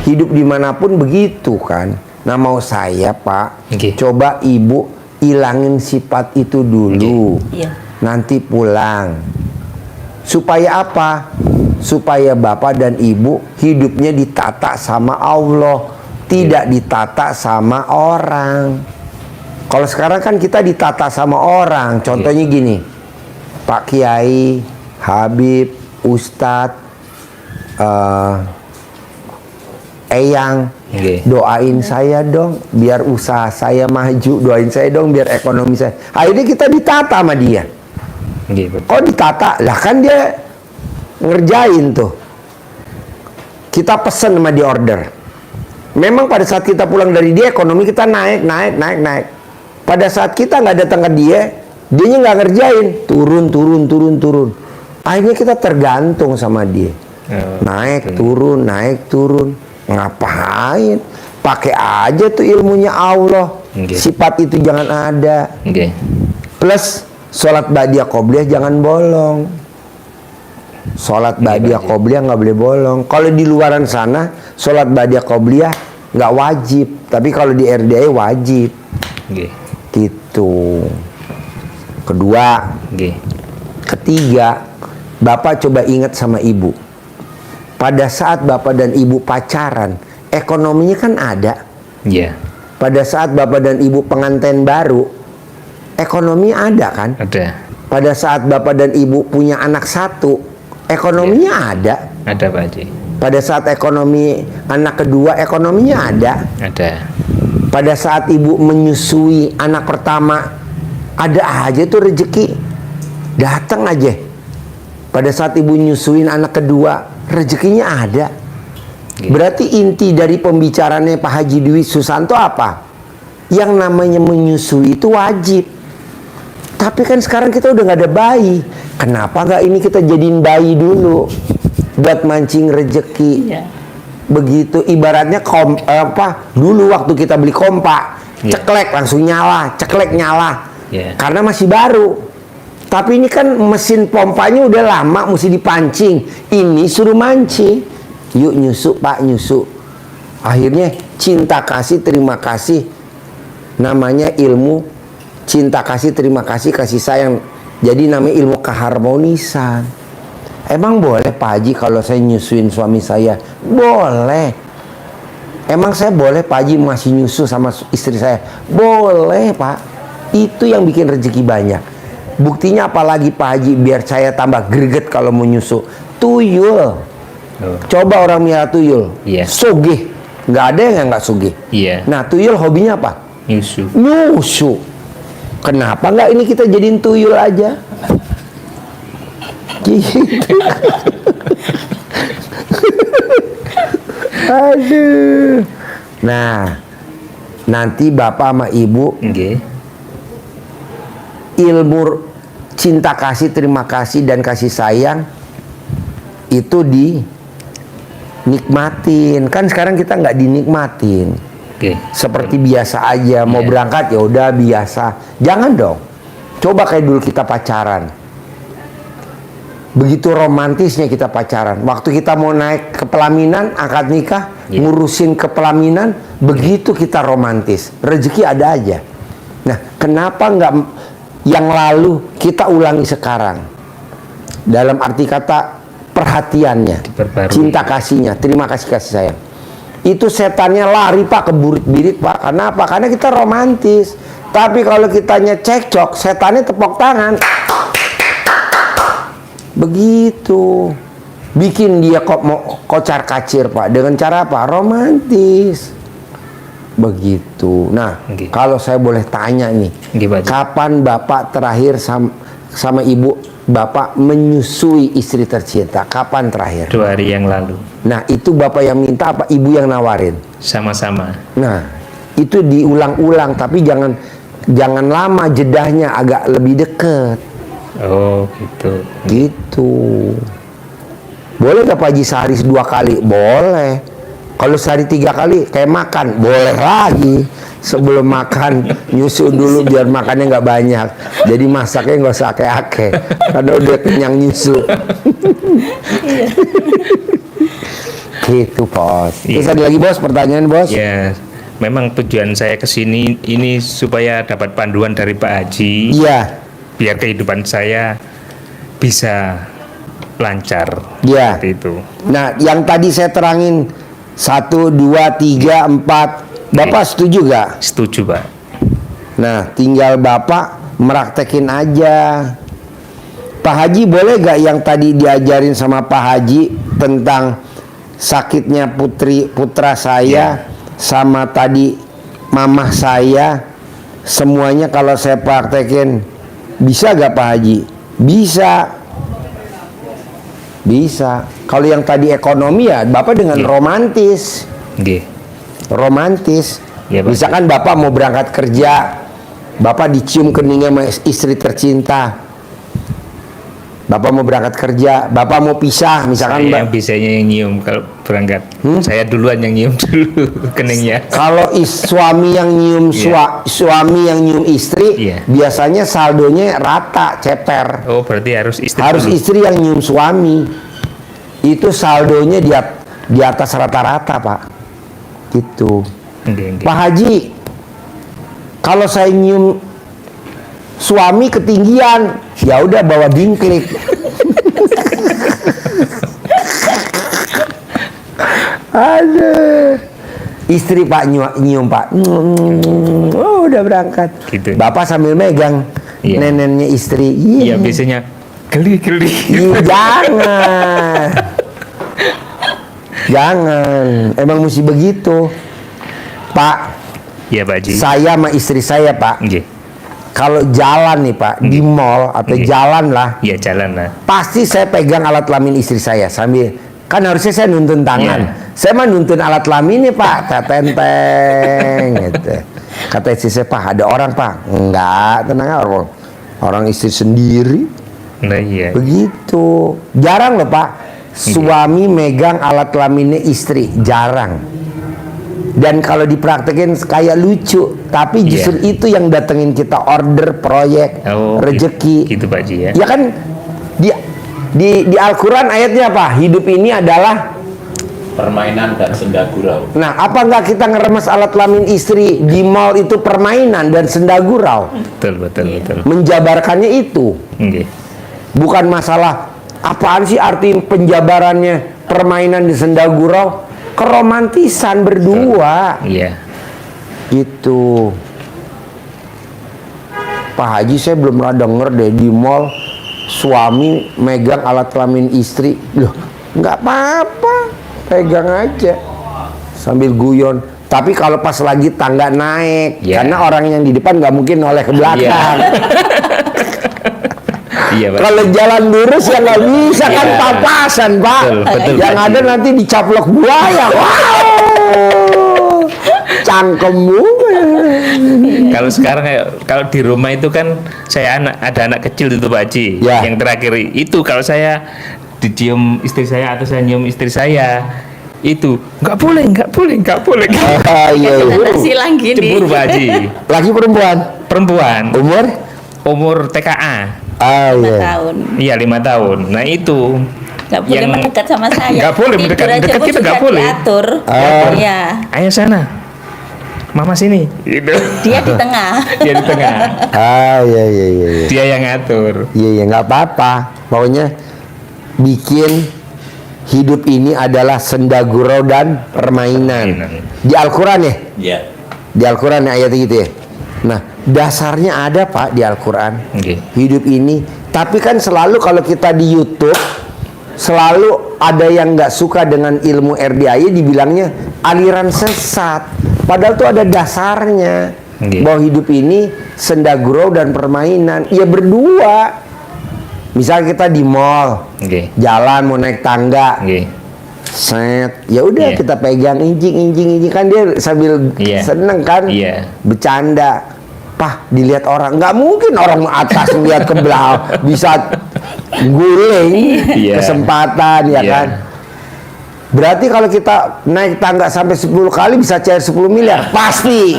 Hidup dimanapun begitu kan. Nah mau saya Pak, Oke. coba ibu ilangin sifat itu dulu. Iya. Nanti pulang. Supaya apa? Supaya bapak dan ibu hidupnya ditata sama Allah, tidak ditata sama orang. Kalau sekarang kan kita ditata sama orang. Contohnya gini, Pak Kiai, Habib, Ustadz, Eyang, doain saya dong biar usaha saya maju, doain saya dong biar ekonomi saya. Akhirnya kita ditata sama dia. Kok ditata? Lah kan dia ngerjain tuh. Kita pesen sama dia order. Memang pada saat kita pulang dari dia ekonomi kita naik. Pada saat kita nggak datang ke dia, dianya nggak ngerjain, turun. Akhirnya kita tergantung sama dia. Naik turun. Ngapain? Pakai aja tuh ilmunya Allah. Sifat itu jangan ada. Plus sholat ba'diyah qobliyah jangan bolong. Sholat ba'diyah qobliyah nggak boleh bolong. Kalau di luaran sana sholat ba'diyah qobliyah nggak wajib, tapi kalau di RDA wajib. Gitu. Kedua. Ketiga, bapak coba ingat sama ibu. Pada saat bapak dan ibu pacaran, ekonominya kan ada. Pada saat bapak dan ibu pengantin baru, ekonomi ada kan? Ada. Pada saat bapak dan ibu punya anak satu, ekonominya ada. Ada Pak Haji. Pada saat ekonomi anak kedua, ekonominya ada. Ada. Pada saat ibu menyusui anak pertama, ada aja tuh rezeki. Datang aja. Pada saat ibu nyusuin anak kedua, rezekinya ada. Berarti inti dari pembicaraannya Pak Haji Dwi Susanto apa? Yang namanya menyusui itu wajib. Tapi kan sekarang kita udah nggak ada bayi. Kenapa nggak ini kita jadiin bayi dulu buat mancing rezeki? Begitu ibaratnya dulu waktu kita beli kompak, ceklek langsung nyala, karena masih baru. Tapi ini kan mesin pompanya udah lama, mesti dipancing. Ini suruh mancing. Yuk nyusu Pak, nyusu. Akhirnya cinta kasih terima kasih. Namanya ilmu cinta kasih terima kasih, kasih sayang. Jadi namanya ilmu keharmonisan. Emang boleh Pak Haji kalau saya nyusuin suami saya? Boleh. Emang saya boleh Pak Haji masih nyusu sama istri saya? Boleh Pak. Itu yang bikin rezeki banyak. Buktinya apalagi Pak Haji biar saya tambah greget kalau mau nyusu. Tuyul. Coba orang miara tuyul. Sugih. Nggak ada yang nggak sugih. Nah tuyul hobinya apa? Nyusu. Kenapa nggak ini kita jadiin tuyul aja? Gitu. Aduh. Nah, nanti bapak sama ibu ilmu cinta kasih, terima kasih dan kasih sayang itu dinikmatin. Kan sekarang kita nggak dinikmatin. Seperti biasa aja, mau berangkat ya udah biasa. Jangan dong. Coba kayak dulu kita pacaran. Begitu romantisnya kita pacaran. Waktu kita mau naik ke pelaminan, akad nikah, ngurusin ke pelaminan, begitu kita romantis. Rezeki ada aja. Nah, kenapa nggak yang lalu kita ulangi sekarang? Dalam arti kata perhatiannya, cinta kasihnya, terima kasih kasih sayang. Itu setannya lari Pak ke burit-birit Pak. Karena apa? Karena kita romantis. Tapi kalau kitanya cekcok, setannya tepok tangan. Begitu. Bikin dia kok mau kocar kacir Pak. Dengan cara apa? Romantis. Begitu. Nah, kalau saya boleh tanya nih, kapan Bapak terakhir sama Ibu, Bapak menyusui istri tercinta? Kapan terakhir? 2 hari yang lalu. Nah, itu Bapak yang minta apa Ibu yang nawarin? Sama-sama. Nah, itu diulang-ulang, tapi jangan lama, jedahnya agak lebih deket. Oh, gitu. Gitu. Boleh gak Pak Haji sehari 2 kali? Boleh. Kalau sehari 3 kali kayak makan, boleh lagi. Sebelum makan nyusu dulu biar makannya nggak banyak. Jadi masaknya nggak usah ake-ake, karena udah kenyang nyusu. Gitu bos. Iya. Terus ada lagi bos pertanyaan bos? Ya, memang tujuan saya ke sini ini supaya dapat panduan dari Pak Haji, Iya. biar kehidupan saya bisa lancar. Iya. Seperti itu. Nah, yang tadi saya terangin 1, 2, 3, 4, Bapak Iya. setuju gak? Setuju, Pak. Nah, tinggal Bapak meraktekin aja. Pak Haji boleh gak yang tadi diajarin sama Pak Haji tentang sakitnya putra saya sama tadi mamah saya, semuanya kalau saya praktekin bisa gak Pak Haji? Bisa. Bisa. Kalau yang tadi ekonomi ya Bapak dengan Iya. romantis. Nggih. Romantis. Iya, Pak. Misalkan Bapak mau berangkat kerja, Bapak dicium keningnya sama istri tercinta. Bapak mau berangkat kerja, Bapak mau pisah, misalkan Saya yang bisanya yang nyium kalau berangkat. Saya duluan yang nyium dulu keningnya. kalau suami yang nyium Iya. suami yang nyium istri, Iya. biasanya saldonya rata, ceper. Oh, berarti harus istri Harus dulu. istri yang nyium suami. Itu saldonya di atas rata-rata, Pak. Gitu. Nggih, nggih. Pak Haji, kalau saya nyium suami ketinggian, ya udah bawa dingklik. Aduh. Istri Pak nyium Pak. Oh, udah berangkat. Gitu. Bapak sambil megang Iya. neneknya istri. Iya, biasanya geli-geli. Iya, jangan. Jangan. Emang mesti begitu. Pak, Iya, Pak Haji. saya sama istri saya, Pak. Nggih. Kalau jalan nih Pak, di mall atau Nggih. jalan lah, Iya, jalan lah. pasti saya pegang alat kelamin istri saya sambil, kan harusnya saya nuntun tangan. Iya. Saya mah nuntun alat kelaminnya Pak, tetenteng gitu. Kata istri saya, Pak ada orang Pak. Enggak, tenang aja, orang istri sendiri. Nah, iya. Begitu. Jarang loh Pak, suami megang alat kelaminnya istri, jarang. Dan kalau dipraktekin kayak lucu, tapi justru Iya. itu yang datengin kita order proyek, Oh, rezeki. gitu Pak Haji ya. Ya kan di Al-Quran ayatnya apa? Hidup ini adalah. Permainan dan senda gurau. Nah, apa nggak kita ngeremes alat kelamin istri di mall itu permainan dan senda gurau? Betul, betul, betul. Menjabarkannya itu. Nggih. Bukan masalah apaan sih arti penjabarannya permainan di senda gurau? Keromantisan berdua. Iya. Gitu. Pak Haji saya belum pernah denger deh di mall suami megang alat kelamin istri. Loh, nggak apa-apa, pegang aja sambil guyon. Tapi kalau pas lagi tangga naik, Ya. karena orang yang di depan nggak mungkin noleh ke belakang. Iya, Pak. Kalau jalan lurus ya nggak bisa kan Ya. papasan Pak. Betul, betul, yang Pak ada Haji. nanti dicaplok buaya. Wow, cangkemmu. Kalau sekarang kalau di rumah itu kan ada anak kecil itu Pak Haji. Ya. Yang terakhir itu kalau saya dicium istri saya atau saya nyium istri saya itu nggak boleh. Ah, iya, iya. Generasi lagi nih. Cemburu Pak Haji. Laki perempuan, Perempuan umur TKA. ah 5 iya. tahun. Iya 5 tahun. Nah itu Nggak boleh yang- mendekat sama saya. Nggak boleh Tidur mendekat. aja Dekat pun kita nggak sudah boleh. diatur. Ah. Iya. ayo sana, mama sini. Gitu. Dia di tengah. Dia di tengah. Ah iya iya iya. Iya Dia yang ngatur. iya iya, nggak apa-apa. Pokoknya bikin hidup ini adalah senda gurau dan permainan. Di Al-Quran ya? Ya. Di Al-Quran ya ayat gitu ya. Nah, dasarnya ada Pak di Al-Quran. Oke. Hidup ini. Tapi kan selalu kalau kita di YouTube selalu ada yang nggak suka dengan ilmu RDAI dibilangnya aliran sesat. Padahal tuh ada dasarnya. Oke. Bahwa hidup ini senda gurau dan permainan. Ya berdua. Misal kita di mall, Oke. jalan mau naik tangga, Oke. set, ya udah Iya. kita pegang injing kan dia sambil Iya. seneng kan, Iya. bercanda. Pah dilihat orang, nggak mungkin orang atas ngeliat ke belakang bisa guling Iya. kesempatan ya Iya. kan. Berarti kalau kita naik tangga sampai 10 kali bisa cair 10 miliar pasti.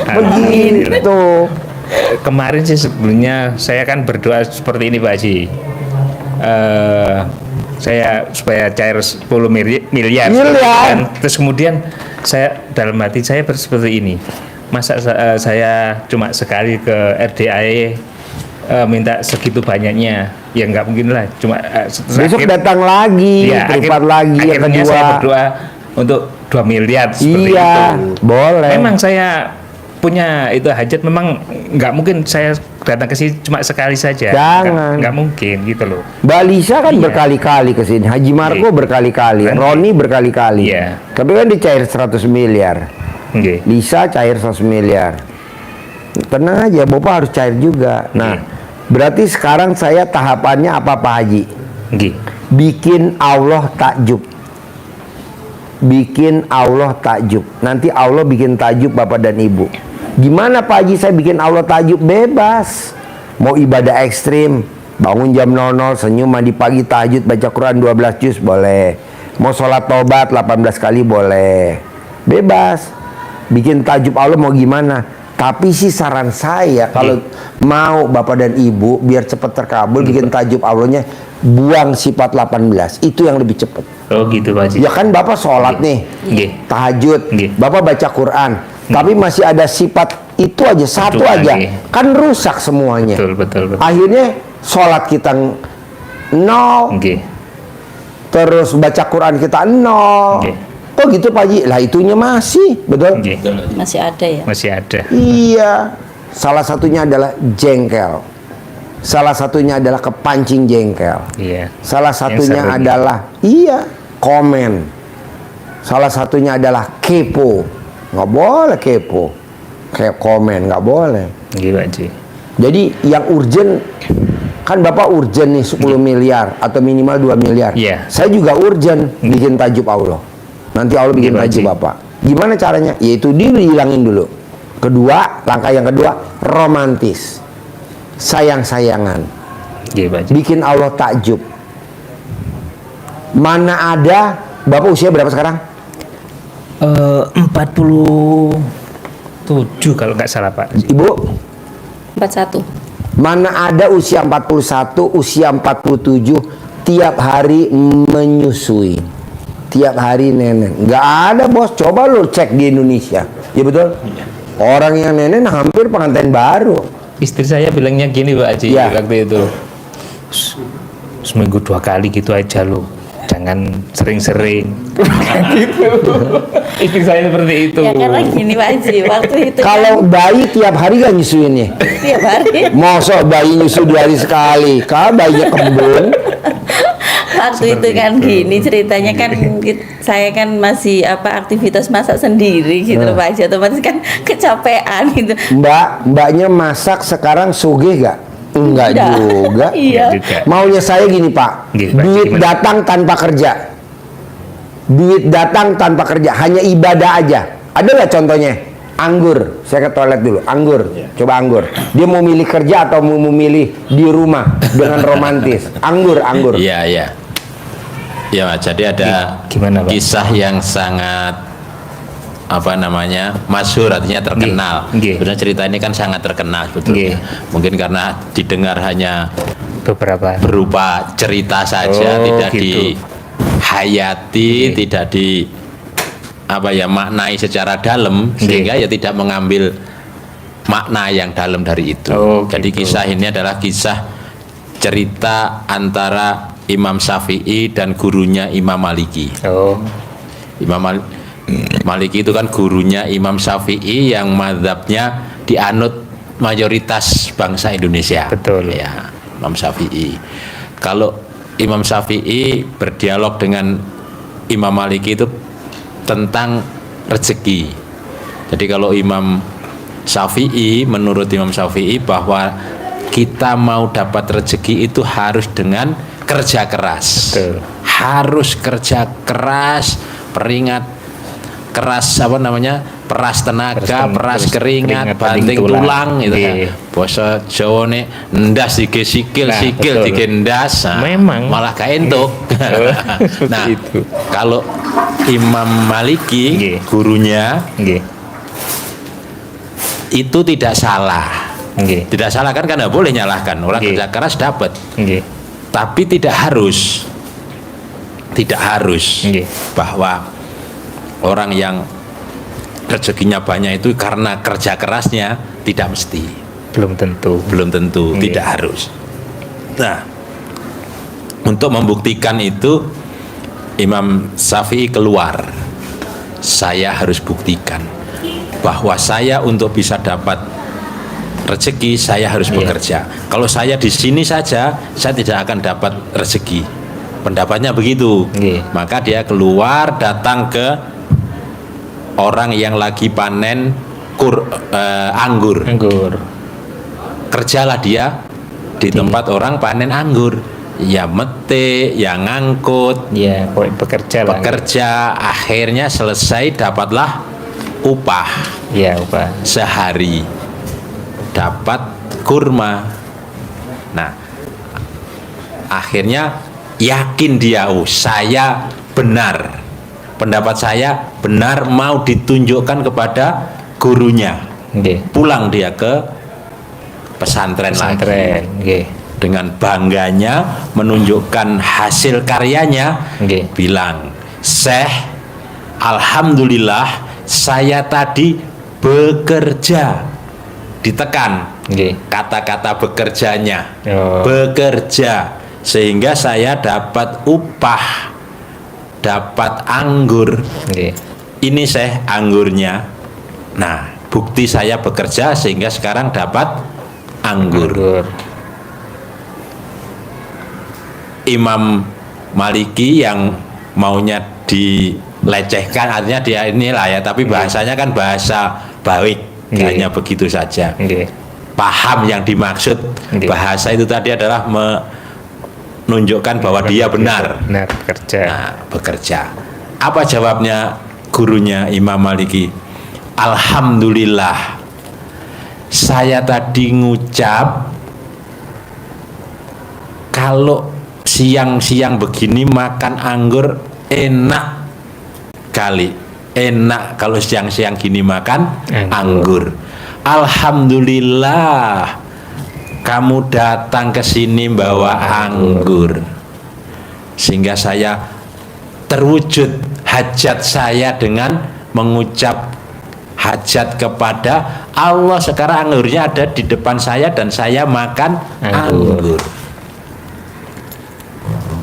Begitu. Kemarin sih sebenarnya saya kan berdoa seperti ini Pak Haji. saya supaya cair 10 miliar. Miliar. Kan. Terus kemudian saya dalam hati saya seperti ini. Masa saya cuma sekali ke RDAE minta segitu banyaknya, ya nggak mungkin lah. Cuma Besok datang lagi, ya, privat lagi yang akhirnya kedua. saya berdoa untuk 2 miliar seperti Iya, itu. boleh. Memang saya punya itu hajat, memang nggak mungkin saya datang ke sini cuma sekali saja. Jangan. Nggak mungkin gitu loh. Mbak Lisa kan Iya. berkali-kali ke sini, Haji Marco Iya. berkali-kali, Kan? Roni berkali-kali. Iya. Tapi kan dicair 100 miliar. Nggih. Lisa cair 100 miliar. Tenang aja, Bapak harus cair juga. Nah, berarti sekarang saya tahapannya apa Pak Haji? Nggih. Bikin Allah takjub. Bikin Allah takjub. Nanti Allah bikin takjub Bapak dan Ibu. Gimana Pak Haji saya bikin Allah takjub? Bebas. Mau ibadah ekstrim, bangun jam 00, senyum, mandi pagi, tahajud, baca Quran 12 juz, boleh. Mau sholat tobat 18 kali, boleh. Bebas. Bikin takjub Allah mau gimana? Tapi sih saran saya, kalau mau Bapak dan Ibu biar cepat terkabul, bikin takjub Allahnya, buang sifat 18. Itu yang lebih cepat. Oh gitu Pak Haji. Ya kan Bapak sholat nih, Nggih. tahajud, Nggih. Bapak baca Quran, tapi masih ada sifat itu aja, satu aja, lagi. kan rusak semuanya. Betul. Akhirnya sholat kita nol, Nggih. terus baca Quran kita nol. Nggih. Oh gitu Pak Haji, lah itunya masih, betul? Nggih. Masih ada ya. Masih ada. Iya, salah satunya adalah jengkel. Salah satunya adalah kepancing jengkel. Iya. Salah satunya serunya. adalah komen. Salah satunya adalah kepo. Nggak boleh kepo. Kayak komen nggak boleh. Nggih Pak Haji. Jadi yang urgent, kan Bapak urgent nih 10 miliar atau minimal 2 miliar. Iya. Saya juga urgent bikin tajub Allah. Nanti Allah bikin Iya, Pak tajub Haji. Bapak. Gimana caranya? Yaitu dihilangin dulu. Kedua, langkah yang kedua, romantis. Sayang-sayangan. Nggih Pak Haji. Bikin Allah takjub. Mana ada, Bapak usia berapa sekarang? 47 kalau nggak salah Pak. Ibu? 41. Mana ada usia 41, usia 47 tiap hari menyusui. Tiap hari nenek. Nggak ada bos, coba lu cek di Indonesia. Ya betul? Orang yang nenek hampir pengantin baru. Istri saya bilangnya gini Pak Haji Ya. waktu itu. Seminggu 2 kali gitu aja lo. Jangan sering-sering. gitu. Istri saya seperti itu. Ya karena gini Pak Haji, waktu itu Kalau bayi tiap hari kan nyusuinnya. tiap hari Masa bayi nyusu 2 hari sekali? Kalau bayinya kembung. waktu itu kan gini ceritanya kan saya kan masih aktivitas masak sendiri gitu loh Pak Haji, otomatis kan kecapean gitu. Mbaknya masak sekarang sugih gak? Enggak Enggak. juga. Iya. Juga. Maunya saya gini Pak, Gini, Pak, duit gimana? datang tanpa kerja. Duit datang tanpa kerja, hanya ibadah aja. Ada nggak contohnya? Anggur, saya ke toilet dulu. Anggur, coba anggur. Dia mau milih kerja atau mau memilih di rumah dengan romantis? Anggur. Iya. Ya, Mas, jadi ada Gimana, Pak? kisah yang sangat masyhur, artinya terkenal. Nggih. Sebenarnya cerita ini kan sangat terkenal sebetulnya. Nggih. Mungkin karena didengar hanya Beberapa. berupa cerita saja, Oh, tidak gitu. dihayati, tidak di maknai secara dalam, sehingga ya tidak mengambil makna yang dalam dari itu. Oh, Jadi gitu. kisah ini adalah kisah cerita antara Imam Syafi'i dan gurunya Imam Maliki. Oh. Maliki itu kan gurunya Imam Syafi'i yang mazhabnya dianut mayoritas bangsa Indonesia. Betul. Ya, Imam Syafi'i. Kalau Imam Syafi'i berdialog dengan Imam Maliki itu tentang rezeki. Jadi kalau Imam Syafi'i, menurut Imam Syafi'i bahwa kita mau dapat rezeki itu harus dengan kerja keras. Betul. Harus kerja keras, peringat keras peras tenaga, peras keringat, banting tulang gitu kan. Iya. Basa Jawane ndas dige sikil, Nah, sikil betul. dige ndas. Nah, Memang. malah gak entuk. Seperti Nah, itu. kalau Imam Maliki, Nggih. gurunya Nggih. itu tidak salah. Nggih. Tidak salah kan karena boleh nyalahkan orang Nggih. kerja keras dapat, Nggih. tapi tidak harus. tidak harus Nggih. bahwa orang yang rezekinya banyak itu karena kerja kerasnya, tidak mesti, Belum tentu. Nggih. tidak harus. Nah, untuk membuktikan itu Imam Syafi'i keluar. Saya harus buktikan bahwa saya untuk bisa dapat rezeki saya harus Iya. bekerja. Kalau saya di sini saja saya tidak akan dapat rezeki. Pendapatnya begitu. Iya. Maka dia keluar datang ke orang yang lagi panen anggur. Anggur. Kerjalah dia di tempat orang panen anggur. Ya metik, ya ngangkut, Ya, pokoknya bekerja lah. bekerja, akhirnya selesai dapatlah upah Ya, upah. sehari, dapat kurma. Nah, akhirnya yakin dia, oh saya benar, pendapat saya benar, mau ditunjukkan kepada gurunya. Nggih. Pulang dia ke pesantren lagi Pesantren. Nggih. dengan bangganya menunjukkan hasil karyanya. Nggih. Bilang, Syekh, alhamdulillah saya tadi bekerja. Ditekan Nggih. kata-kata bekerjanya. Oh. Bekerja sehingga saya dapat upah, dapat anggur. Nggih. Ini Syekh anggurnya. Nah, bukti saya bekerja sehingga sekarang dapat anggur. Anggur. Imam Maliki yang maunya dilecehkan, artinya dia inilah ya, tapi bahasanya kan bahasa baik, Nggih. hanya begitu saja. Nggih. Paham yang dimaksud Nggih. bahasa itu tadi adalah menunjukkan bahwa dia benar. Benar bekerja. Nah, bekerja. Apa jawabnya gurunya Imam Maliki? Alhamdulillah, saya tadi ngucap kalau siang-siang begini makan anggur enak kali. Enak kalau siang-siang gini makan anggur. Alhamdulillah, kamu datang ke sini bawa anggur. Sehingga saya terwujud hajat saya dengan mengucap hajat kepada Allah. Sekarang anggurnya ada di depan saya dan saya makan anggur.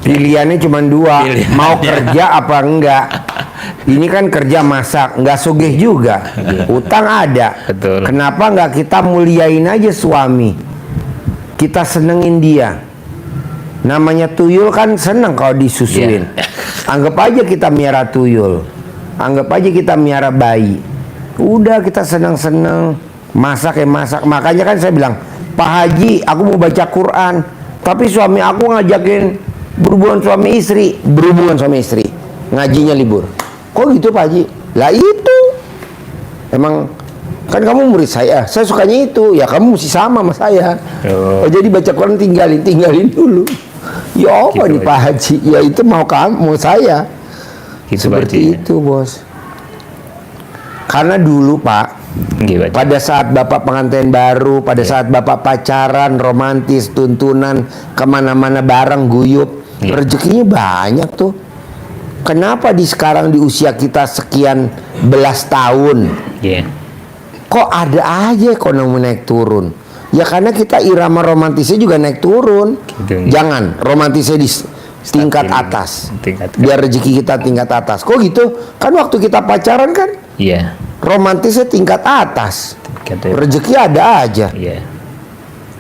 Pilihannya cuma dua, Pilihannya. mau kerja apa enggak. Ini kan kerja masak, enggak sogeh juga. Utang ada. Betul. Kenapa enggak kita muliain aja suami? Kita senengin dia. Namanya tuyul kan seneng kalau disusuin. Anggap aja kita miara tuyul. Anggap aja kita miara bayi. Udah kita seneng-seneng masak ya masak. Makanya kan saya bilang, Pak Haji, aku mau baca Quran, tapi suami aku ngajakin berhubungan suami istri, ngajinya libur. Kok gitu Pak Haji? Lah itu emang kan kamu murid saya sukanya itu, ya kamu mesti sama saya. Oh. Jadi baca Quran tinggalin dulu. Ya apa Gitu nih Pak Haji? Ya itu mau kamu, mau saya. Gitu, Seperti Pak Haji. itu bos. Karena dulu Pak, Nggih, Pak Haji. pada saat Bapak pengantin baru, pada saat Bapak pacaran, romantis, tuntunan, kemana-mana bareng, guyup, Iya. rezekinya banyak tuh. Kenapa di sekarang di usia kita sekian belas tahun, Iya. kok ada aja ekonomi naik turun? Ya karena kita irama romantisnya juga naik turun. Gitu. Jangan romantisnya di tingkat Stabil. atas. Tingkat. Biar rezeki kita tingkat atas. Kok gitu? Kan waktu kita pacaran kan Iya. romantisnya tingkat atas. Tingkat. Rezeki ada aja. Iya.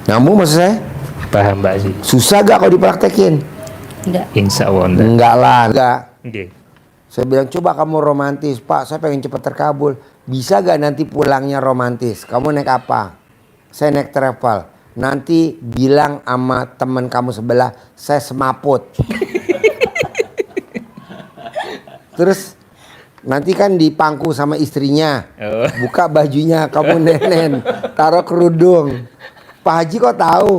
Nyambung maksud saya? Paham, Pak sih. Susah gak kalau dipraktekin? Enggak. Insya Allah. enggak. Enggak lah, enggak. Nggih. Saya bilang coba kamu romantis, Pak. Saya pengen cepat terkabul. Bisa gak nanti pulangnya romantis? Kamu naik apa? Saya naik travel. Nanti bilang sama teman kamu sebelah, saya semaput. Terus nanti kan dipangku sama istrinya. Oh. Buka bajunya, kamu nenen, taruh kerudung. Pak Haji kok tahu?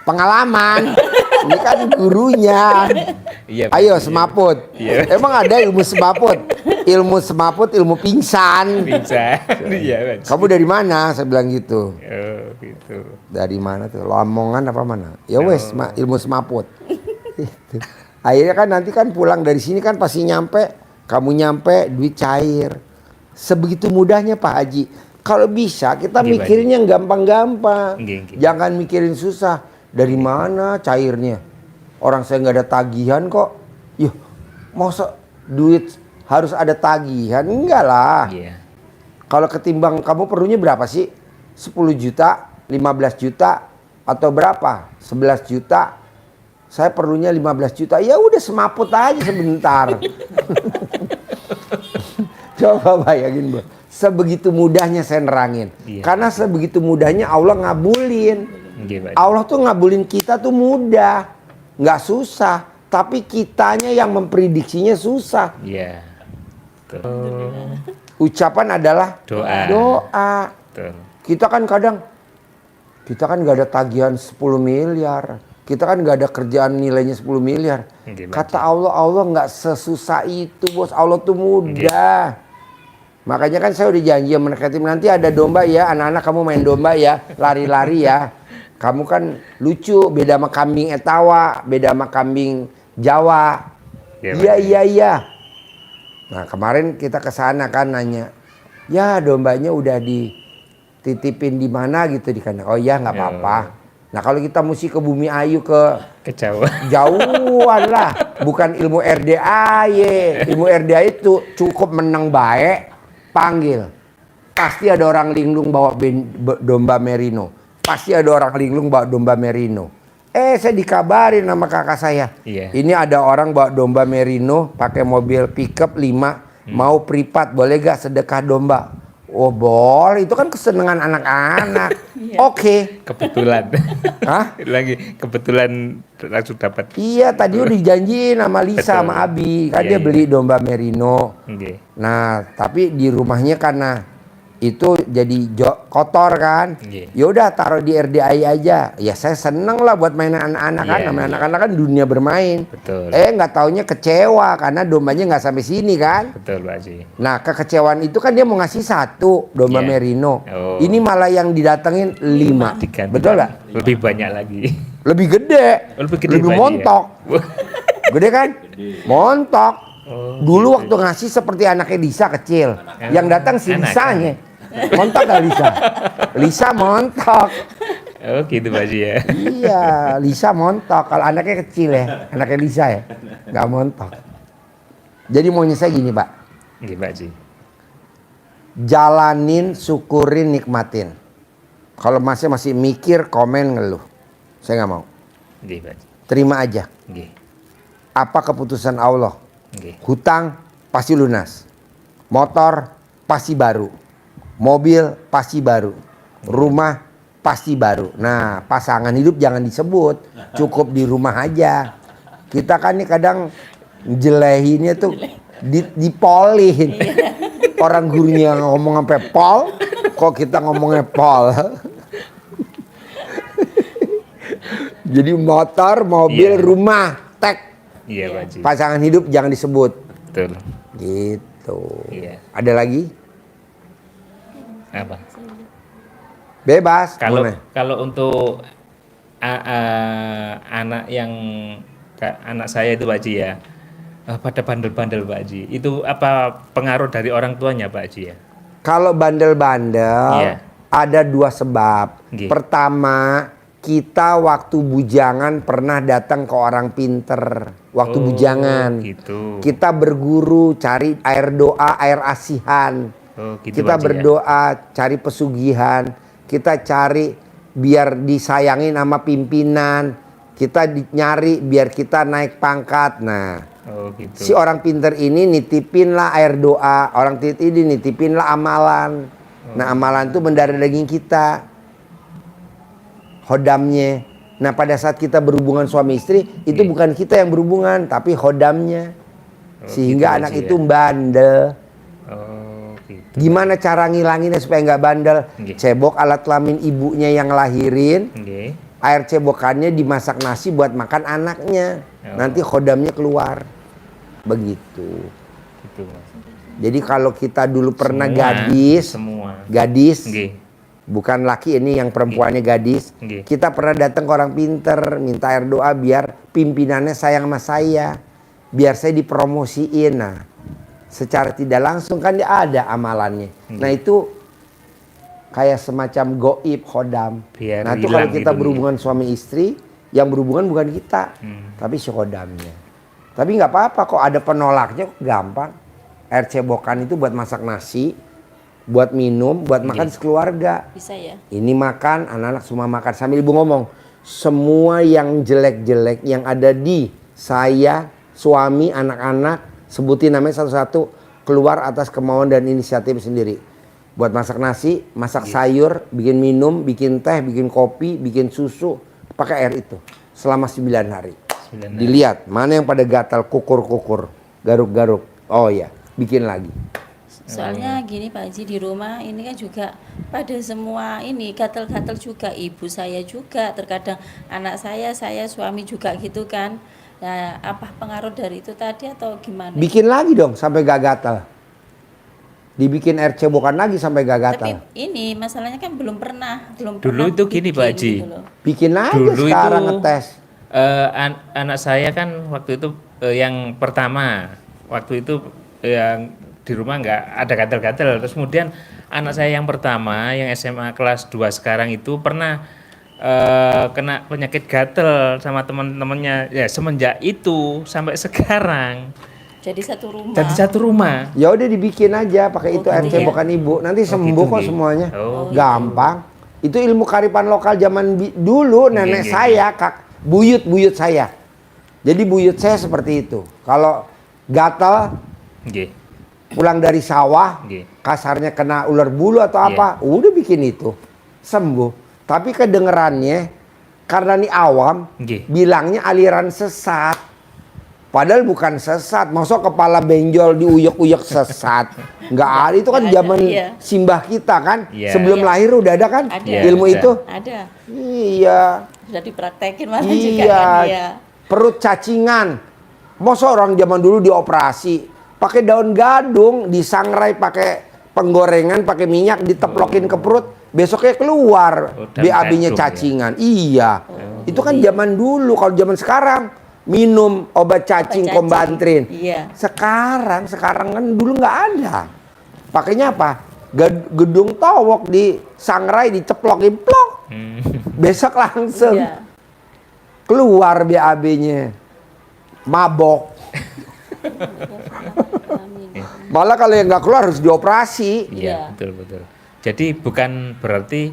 Pengalaman. Ini kan gurunya. Iya, Pak. Ayo semaput. Iya. Emang ada ilmu semaput? Ilmu semaput, ilmu pingsan. Bisa. Iya, Pak. Kamu dari mana? Saya bilang gitu. Oh, gitu. Dari mana tuh? Lamongan apa mana? Ya wes, ilmu semaput. Gitu. Akhirnya kan nanti kan pulang dari sini kan pasti nyampe, kamu nyampe duit cair. Sebegitu mudahnya Pak Haji. Kalau bisa kita Nggih, Pak mikirin yang gampang-gampang. Nggih, nggih. Jangan mikirin susah. Dari mana cairnya? Orang saya nggak ada tagihan kok. Yuh, masa duit harus ada tagihan? Enggak lah. Iya. Kalau ketimbang kamu perlunya berapa sih? 10 juta, 15 juta, atau berapa? 11 juta. Saya perlunya 15 juta. Ya udah semaput aja sebentar. Coba bayangin, Bro. Sebegitu mudahnya saya nerangin. Iya. Karena sebegitu mudahnya Allah ngabulin. Nggih, Pak Haji. Allah tuh ngabulin kita tuh mudah. Nggak susah. Tapi kitanya yang memprediksinya susah. Iya. Betul. Ucapan adalah Doa. doa. Betul. Kita kan nggak ada tagihan 10 miliar. Kita kan nggak ada kerjaan nilainya 10 miliar. Nggih, Pak Kata Allah nggak sesusah itu, Bos. Allah tuh mudah. Makanya kan saya udah janji sama anak yatim, nanti ada domba ya, anak-anak kamu main domba ya, lari-lari ya. Kamu kan lucu, beda sama kambing etawa, beda sama kambing Jawa. Iya, Iya. Nah kemarin kita ke sana kan nanya, ya dombanya udah dititipin di mana gitu di kandang. Oh iya nggak apa-apa. Nah kalau kita mesti ke Bumi Ayu Kejauhan. jauhan lah, bukan ilmu RDA ye. Ilmu RDA itu cukup menang baik, panggil. Pasti ada orang linglung bawa domba merino. Pasti ada orang linglung bawa domba merino. Saya dikabarin sama kakak saya. Iya. Ini ada orang bawa domba merino, pakai mobil pickup 5, mau privat, boleh gak sedekah domba? Oh boleh, itu kan kesenangan anak-anak. Oke. Kebetulan. Hah? Lagi kebetulan langsung dapat. Iya, tadi udah dijanjiin sama Lisa Betul. sama Abi. Kan Iya, dia iya. beli domba merino. Nggih. Nah, tapi di rumahnya karena itu jadi kotor kan. Iya. Ya udah taruh di RDI aja. Ya saya seneng lah buat mainan anak-anak kan. Iya, Namanya iya. anak-anak kan dunia bermain. Betul. Nggak taunya kecewa karena dombanya nggak sampai sini kan. Betul, Pak Haji. Nah, kekecewaan itu kan dia mau ngasih 1 domba Iya. merino. Oh. Ini malah yang didatengin 5. Diganti. Betul nggak? Lebih banyak lagi. Lebih gede. Lebih gede Lebih Pak Haji, ya? montok. Gede kan? Montok. Oh, Dulu waktu ngasih seperti anaknya Lisa kecil. Yang datang si Anak. Lisanya. Montok gak Lisa? Lisa montok. Oh, gitu Pak Haji ya. Iya, Lisa montok. Kalau anaknya kecil ya, anaknya Lisa ya, nggak montok. Jadi maunya saya gini Pak, Nggih, Pak Haji. jalanin, syukurin, nikmatin. Kalau masih mikir, komen, ngeluh, saya nggak mau. Nggih, Pak Haji. Terima aja. Nggih. Apa keputusan Allah? Nggih. Hutang pasti lunas, motor pasti baru, mobil pasti baru, rumah pasti baru. Nah, pasangan hidup jangan disebut, cukup di rumah aja. Kita kan nih kadang jelehinnya tuh dipolin. Orang gurunya ngomong sampai pol, kok kita ngomongnya pol. Jadi motor, mobil, Iya. rumah, tek. Iya, Pak Haji. Pasangan hidup jangan disebut. Betul. Gitu. Iya. Ada lagi? Apa? Bebas. Kalau Boleh. kalau untuk anak yang anak saya itu Pak Haji ya, pada bandel-bandel Pak Haji. Itu apa pengaruh dari orang tuanya Pak Haji ya? Kalau bandel-bandel Iya. ada 2 sebab. Nggih. Pertama, kita waktu bujangan pernah datang ke orang pinter. Waktu Oh, bujangan. gitu. Kita berguru cari air doa, air asihan. Oh, gitu Kita Pak Haji ya? berdoa cari pesugihan. Kita cari biar disayangin sama pimpinan. Kita nyari biar kita naik pangkat. Nah, Oh, gitu. si orang pinter ini nitipinlah air doa, orang pinter ini nitipinlah amalan. Nah, amalan itu mendarah daging kita, hodamnya. Nah, pada saat kita berhubungan suami istri, itu Oke. bukan kita yang berhubungan, tapi hodamnya. Oh, Sehingga gitu anak aja itu ya. bandel. Oh, gitu. Gimana cara ngilanginnya supaya nggak bandel? Oke. Cebok alat kelamin ibunya yang ngelahirin, Nggih. air cebokannya dimasak nasi buat makan anaknya. Oh. Nanti hodamnya keluar. Begitu. Gitu, Mas. Jadi kalau kita dulu pernah Semua. gadis, Semua. gadis, Nggih. bukan laki ini yang perempuannya gadis. Nggih. Kita pernah datang ke orang pinter, minta air doa biar pimpinannya sayang sama saya, biar saya dipromosiin. Nah, secara tidak langsung kan dia ada amalannya. Nah itu kayak semacam goib, khodam. Biar Nah itu hilang kalau kita gitu, berhubungan suami istri, yang berhubungan bukan kita, tapi si khodamnya. Tapi nggak apa-apa kok, ada penolaknya, gampang. Air cebokan itu buat masak nasi, buat minum, buat makan sekeluarga. Bisa ya. Ini makan, anak-anak semua makan. Sambil ibu ngomong, semua yang jelek-jelek yang ada di saya, suami, anak-anak, sebutin namanya satu-satu, keluar atas kemauan dan inisiatif sendiri. Buat masak nasi, masak sayur, bikin minum, bikin teh, bikin kopi, bikin susu, pakai air itu selama 9 hari. 9 hari. Dilihat mana yang pada gatal, kukur-kukur, garuk-garuk. Oh ya, bikin lagi. Soalnya gini Pak Haji, di rumah ini kan juga pada semua ini gatal-gatal juga, ibu saya juga, terkadang anak saya, suami juga gitu kan. Nah, apa pengaruh dari itu tadi atau gimana? Bikin lagi dong sampai gak gatal. Dibikin air cebokan lagi sampai gak Tapi gatal. ini masalahnya kan belum pernah Dulu pernah itu gini, bikin Pak Haji. gitu loh. Bikin aja Dulu sekarang itu, ngetes. Anak saya kan waktu itu yang pertama, waktu itu yang di rumah nggak ada gatal-gatal. Terus kemudian anak saya yang pertama, yang SMA kelas 2 sekarang itu pernah kena penyakit gatal sama teman-temannya. Ya semenjak itu sampai sekarang Jadi satu rumah. jadi satu rumah. Ya udah dibikin aja pakai Oh, itu air gitu ya? cebokan ibu. Nanti sembuh gitu, kok nggih. semuanya. Oh, Gampang. Itu ilmu kearifan lokal zaman dulu nenek nggih, saya, buyut saya. Jadi buyut saya seperti itu. Kalau gatal Nggih. pulang dari sawah, Nggih. kasarnya kena ular bulu atau Iya. apa, udah bikin itu. Sembuh. Tapi kedengerannya karena ini awam, Nggih. bilangnya aliran sesat. Padahal bukan sesat, maksud kepala benjol diuyek-uyek sesat. Nggak ada, itu kan Nggak ada, zaman iya. simbah kita kan. Iya. Sebelum Iya. lahir udah ada kan Ada. ilmu Iya, itu. Ada. Iya. Sudah dipraktekin malah juga Iya. kan ya. Perut cacingan. Masa orang zaman dulu dioperasi pakai daun gadung, disangrai pakai penggorengan, pakai minyak, diteplokin ke perut, besoknya keluar Oh, daun BAB-nya gadung ya? cacingan. Iya. Itu kan zaman dulu. Kalau zaman sekarang minum obat cacing Obat cacing. Kombantrin. Iya. Sekarang kan dulu nggak ada. Pakainya apa? Gedung towok disangrai, diceplokin plok. Besok langsung Iya. keluar BAB-nya. Mabok. Malah kalau yang nggak keluar harus dioperasi. Iya. Iya, betul. Jadi bukan berarti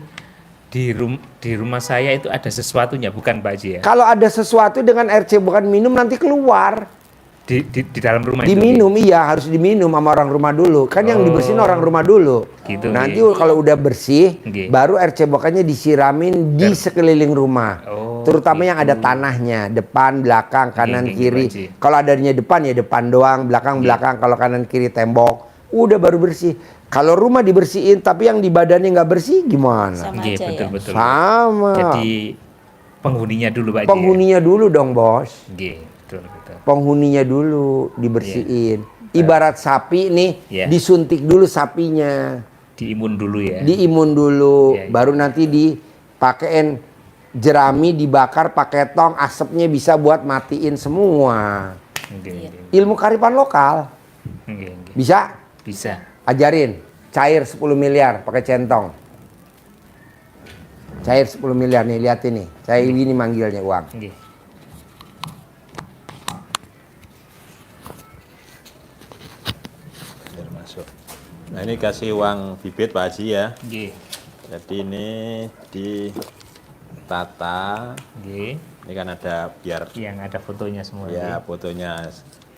di rumah saya itu ada sesuatunya, bukan Pak Haji ya. Kalau ada sesuatu dengan air cebokan minum nanti keluar. Di dalam rumah itu. Diminum, iya harus diminum sama orang rumah dulu. Kan yang Oh. dibersihin orang rumah dulu. Gitu, Nanti nggih. kalau udah bersih, Nggih. baru air cebokannya disiramin di sekeliling rumah. Oh, Terutama yang ada tanahnya, depan, belakang, kanan, nggih, kiri. Pak Haji. Kalau adanya depan ya depan doang, belakang, belakang. Kalau kanan kiri tembok, udah baru bersih. Kalau rumah dibersihin tapi yang di badannya nggak bersih gimana? Sama Nggih, aja ya. betul. Sama. Jadi penghuninya dulu Pak Haji. Penghuninya dulu dong bos. Nggih, betul. Penghuninya dulu dibersihin. Ibarat sapi nih, Iya. disuntik dulu sapinya, Diimun dulu ya. diimun dulu, Iya, iya. baru nanti dipakein jerami dibakar pakai tong, asapnya bisa buat matiin semua. Nggih, Ilmu kearifan lokal nggih. bisa Bisa. ajarin. Cair 10 miliar pakai centong. Cair 10 miliar nih, lihat ini. Saya ini manggilnya uang. Nggih. Masuk. Nah ini kasih uang bibit Pak Haji ya. Nggih. Jadi ini ditata. Nggih. Ini kan ada biar Yang ada fotonya semua. ya nggih.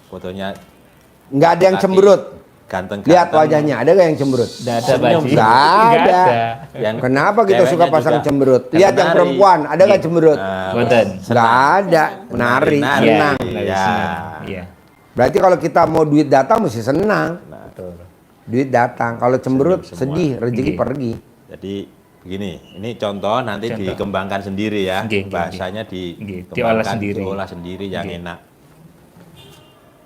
fotonya Nggak ada yang cemberut. ganteng. Lihat wajahnya, ada nggak yang cemberut? Nggak ada Pak Haji. Nggak ada. Yang Kenapa kita suka ceweknya pasang juga cemberut? yang Lihat yang menari. perempuan, ada nggak Iya. cemberut? Boten. Nggak ada. Menari, Menari. senang. Iya. Iya. Berarti kalau kita mau duit datang mesti senang. Betul. Duit datang. Kalau cemberut Senyum semua. sedih, rezeki Iya. pergi. Jadi begini, ini contoh nanti Contoh. dikembangkan sendiri ya. Nggih, nggih, Bahasanya nggih. dikembangkan, Diolah sendiri. diolah sendiri yang Nggih. enak.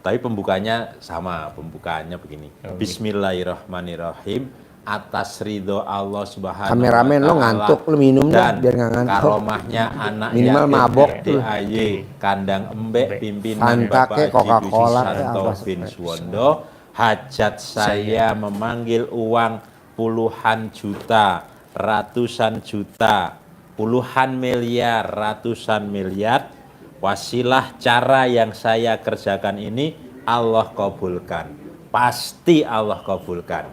Tapi pembukaannya sama, pembukaannya begini. Oh, nggih. Bismillahirrahmanirrahim. atas ridho Allah Subhanahu Kameramen wa lo Ta'ala ngantuk, lo minum dah, dan biar nggak ngantuk. karomahnya anak Minimal yatim mabok tuh. RDAY kandang embek pimpinan Fanta Bapak kek, Haji Dwi Coca-Cola kek, Susanto apa bin sekali. Suwondo, hajat saya memanggil uang puluhan juta, ratusan juta, puluhan miliar, ratusan miliar. Wasilah cara yang saya kerjakan ini Allah kabulkan, pasti Allah kabulkan.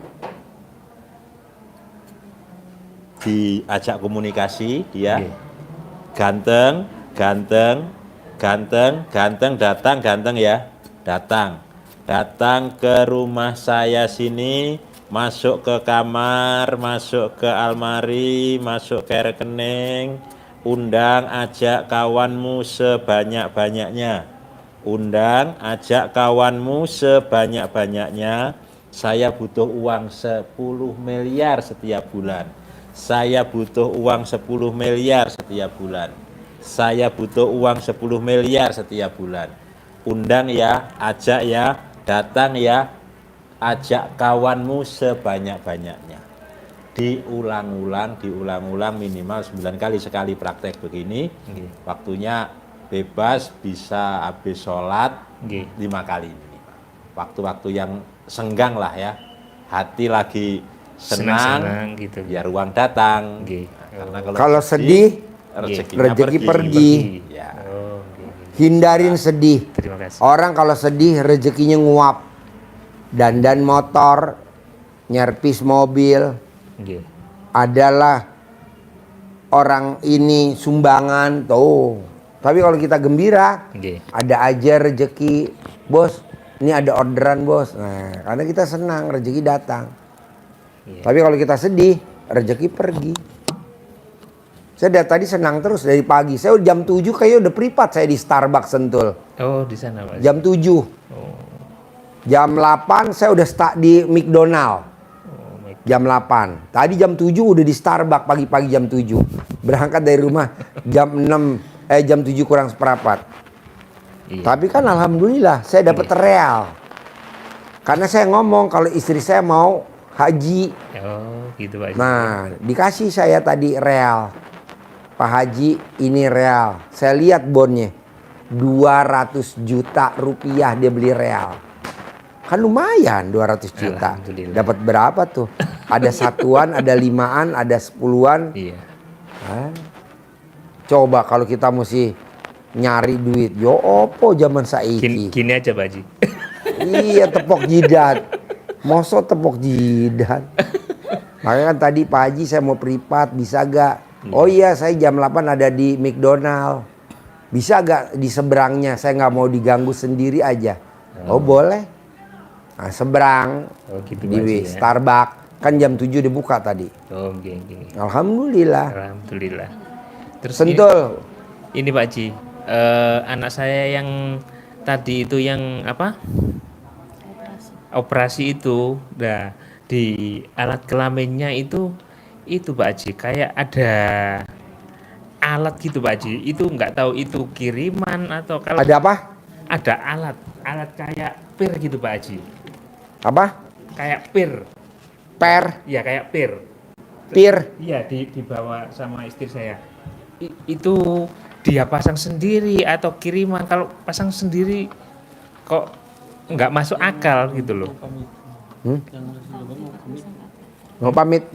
Diajak komunikasi dia, ganteng, ganteng, ganteng, ganteng, datang, ganteng ya, datang ke rumah saya sini, masuk ke kamar, masuk ke almari, masuk ke rekening, undang, ajak kawanmu sebanyak-banyaknya, undang, ajak kawanmu sebanyak-banyaknya. Saya butuh uang 10 miliar setiap bulan. Saya butuh uang 10 miliar setiap bulan. Saya butuh uang 10 miliar setiap bulan. Undang ya, ajak ya, datang ya, ajak kawanmu sebanyak-banyaknya. Diulang-ulang minimal 9 kali, sekali praktek begini. Waktunya bebas, bisa habis sholat 5 kali minimal. Waktu-waktu yang senggang lah ya, hati lagi senang gitu. ya ruang datang. Nggih. Karena Kalau sedih, rezekinya rezeki pergi. pergi. Ya. Oh, Hindarin sedih. terima kasih. Orang kalau sedih rezekinya nguap. Dandan motor, nyerpis mobil, Nggih. adalah orang ini sumbangan tuh. Tapi kalau kita gembira, Nggih. ada aja rezeki, bos. Ini ada orderan bos. Nah, karena kita senang rezeki datang. Iya. Tapi kalau kita sedih, rezeki pergi. Saya dari tadi senang terus dari pagi. Saya jam 7 kayaknya udah privat saya di Starbucks Sentul. Oh, di sana Pak. Jam 7. Jam 8 saya udah di McDonald. Jam 8. Tadi jam 7 udah di Starbucks pagi-pagi jam 7. Berangkat dari rumah jam 6 jam 7 kurang seperempat. Iya. Tapi kan alhamdulillah saya dapat real. Karena saya ngomong kalau istri saya mau haji. Oh, gitu Pak. Nah, dikasih saya tadi real. Pak Haji, ini real. Saya lihat bonnya. 200 juta rupiah dia beli real. Kan lumayan 200 juta. Alhamdulillah. Dapat berapa tuh? Ada satuan, ada limaan, ada 10-an. Iya. Coba kalau kita mesti nyari duit. Yo opo zaman saiki. Gini aja Pak Haji. Iya, tepok jidat. Mosok tepok jidat. Makanya kan tadi Pak Haji saya mau privat, bisa gak? Oh iya, saya jam 8 ada di McDonald. Bisa gak di seberangnya? Saya gak mau diganggu sendiri aja. Oh boleh. Nah, seberang Oh, gitu di Pak Haji, ya. Starbucks. Kan jam 7 dibuka tadi. Oh, gini. Alhamdulillah. Alhamdulillah. Terus Sentul. Ini Pak Haji, anak saya yang tadi itu yang apa? Operasi itu, nah di alat kelaminnya itu Pak Haji kayak ada alat gitu Pak Haji. Itu nggak tahu itu kiriman atau kalau Ada apa? ada alat kayak pir gitu Pak Haji. Apa? Kayak pir. Per, Ya kayak pir. pir. Iya dibawa sama istri saya. Itu dia pasang sendiri atau kiriman. Kalau pasang sendiri kok nggak masuk akal gitu loh. Mau pamit.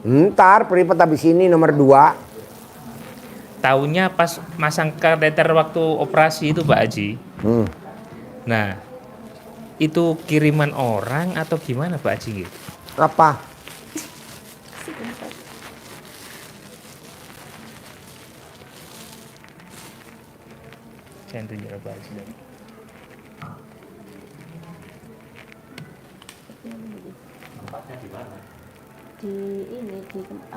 Ntar privat habis ini nomor 2. Taunya pas masang kateter waktu operasi itu Pak Haji. Nah, itu kiriman orang atau gimana Pak Haji gitu? Apa? Saya tunjuk Pak Haji.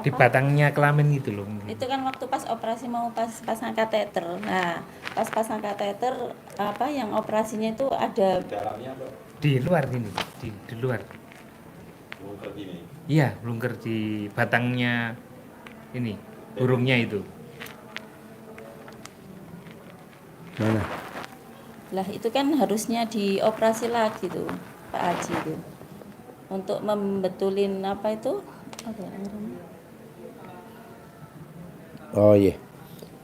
Di batangnya kelamin gitu loh. Itu kan waktu pas operasi mau pasang kateter. Nah, pas pasang kateter apa yang operasinya itu ada Di luar ini, di luar. Iya, blungker di batangnya ini, burungnya itu. Mana? lah itu kan harusnya dioperasi lagi tuh Pak Haji itu. untuk membetulin apa itu? Apa ya? Oh iya.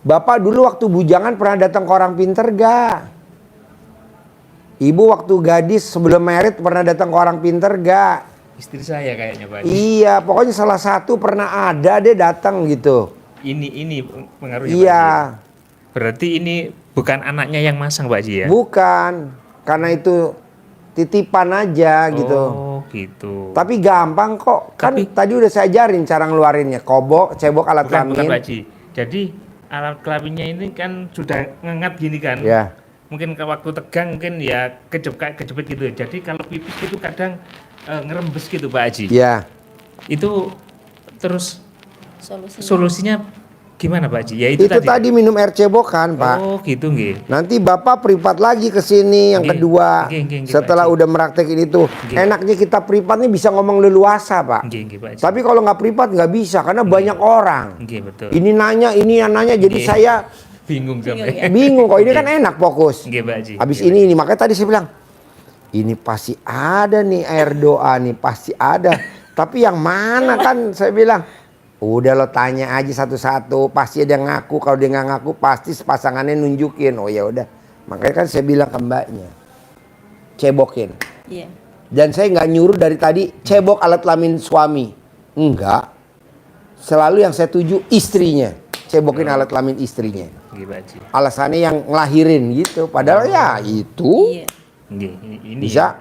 Bapak dulu waktu bujangan pernah datang ke orang pinter gak? Ibu waktu gadis sebelum merit pernah datang ke orang pinter gak? Istri saya kayaknya Pak Haji. Iya, pokoknya salah satu pernah ada deh datang gitu. Ini pengaruhnya Pak Iya, Haji. Berarti ini bukan anaknya yang masang Pak Haji ya? bukan. Karena itu titipan aja gitu. Oh gitu. Tapi gampang kok. Kan tadi udah saya ajarin cara ngeluarinnya. Kobok, cebok alat Bukan kelamin. Pak Haji. Jadi alat kelaminnya ini kan sudah ngengat gini kan? Ya. Mungkin ke waktu tegang mungkin ya kejepit gitu. Jadi kalau pipis itu kadang ngerembes gitu Pak Haji. Ya. Itu terus Solusinya. solusinya gimana Pak Haji? Ya Itu tadi minum air cebokan, Pak. Oh gitu nggih. Nanti Bapak privat lagi ke sini yang Nggih, kedua. nggih, Setelah Pak Haji. udah meraktekin itu. Nggih. Enaknya kita privat nih bisa ngomong leluasa, Pak. Nggih Pak Haji. Tapi kalau nggak privat nggak bisa karena banyak orang. Nggih betul. Ini nanya, ini yang nanya. Jadi Nggih. saya Bingung sampai. bingung kok. Ini kan enak fokus. Nggih Pak Haji. Habis Nggih, ini makanya tadi saya bilang ini pasti ada nih air doa nih pasti ada. Tapi yang mana kan saya bilang udah lo tanya aja satu-satu pasti ada yang ngaku. Kalau dia nggak ngaku pasti pasangannya nunjukin. Oh ya udah. Makanya kan saya bilang ke mbaknya cebokin. Iya. Dan saya nggak nyuruh dari tadi cebok alat kelamin suami. Enggak. Selalu yang saya tuju istrinya. Cebokin alat kelamin istrinya. Nggih Pak Haji. Alasannya yang ngelahirin gitu. Padahal ya itu Iya. Nggih, ini bisa.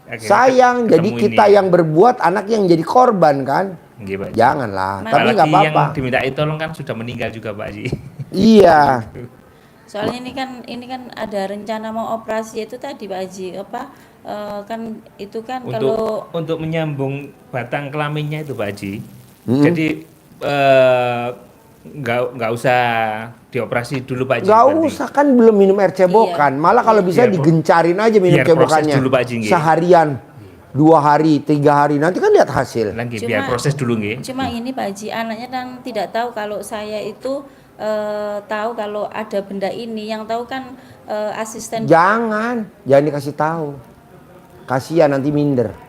akhirnya Sayang ketemu jadi kita ini. yang berbuat anak yang jadi korban kan. Nggih Pak Haji. Janganlah. Tapi Apalagi nggak apa-apa. yang dimintai tolong kan sudah meninggal juga Pak Haji. Iya. Soalnya ini kan ada rencana mau operasi itu tadi Pak Haji kan itu kan kalau Untuk menyambung batang kelaminnya itu Pak Haji. Hmm. Jadi nggak usah dioperasi dulu Pak Haji. Nggak berarti. usah kan belum minum air cebokan. Malah kalau bisa Biar digencarin aja minum biar proses cebokannya. dulu, Pak Haji, nggih. Seharian, 2 hari, 3 hari. Nanti kan lihat hasil. Lagi Cuma- biar proses dulu nggih. cuma ini Pak Haji anaknya kan tidak tahu kalau saya itu tahu kalau ada benda ini yang tahu kan asisten. Jangan dikasih tahu. Kasihan nanti minder.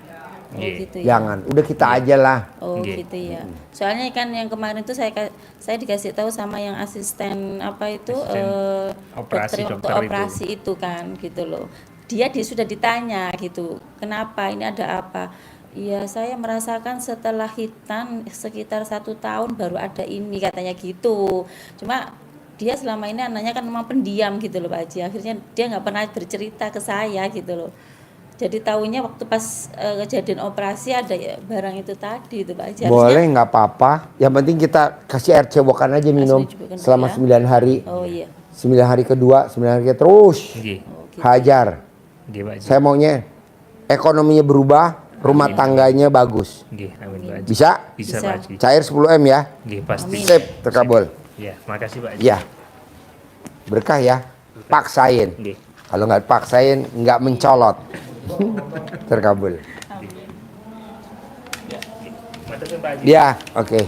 Oh Nggih. gitu ya. Jangan. Udah kita aja lah. Oh Nggih. gitu ya. Soalnya kan yang kemarin itu saya dikasih tahu sama yang asisten apa itu operasi, dokter itu. operasi itu kan gitu loh. Dia sudah ditanya gitu. Kenapa ini ada apa? Iya saya merasakan setelah hitan sekitar 1 tahun baru ada ini katanya gitu. Cuma dia selama ini anaknya kan memang pendiam gitu loh Pak Haji. Akhirnya dia nggak pernah bercerita ke saya gitu loh. Jadi tahunya waktu pas kejadian operasi ada ya, barang itu tadi itu Pak Haji. Boleh nggak apa-apa. Yang penting kita kasih air cebokan aja minum cebokan selama ya. 9 hari. Oh iya. 9 hari kedua, 9 hari kedua terus Nggih. hajar. Nggih Pak Haji. Saya maunya ekonominya berubah, rumah tangganya bagus. Nggih, amin Pak Haji. Bisa? Bisa Bisa. Pak Haji. Cair 10 M ya. Nggih pasti. Sip, terkabul. Ya, makasih Pak Haji. Ya. Berkah ya. Paksain. Nggih. Kalau nggak paksain, nggak mencolot. Terkabul. Ya, nggih. Makasih Pak Haji. Ya, oke.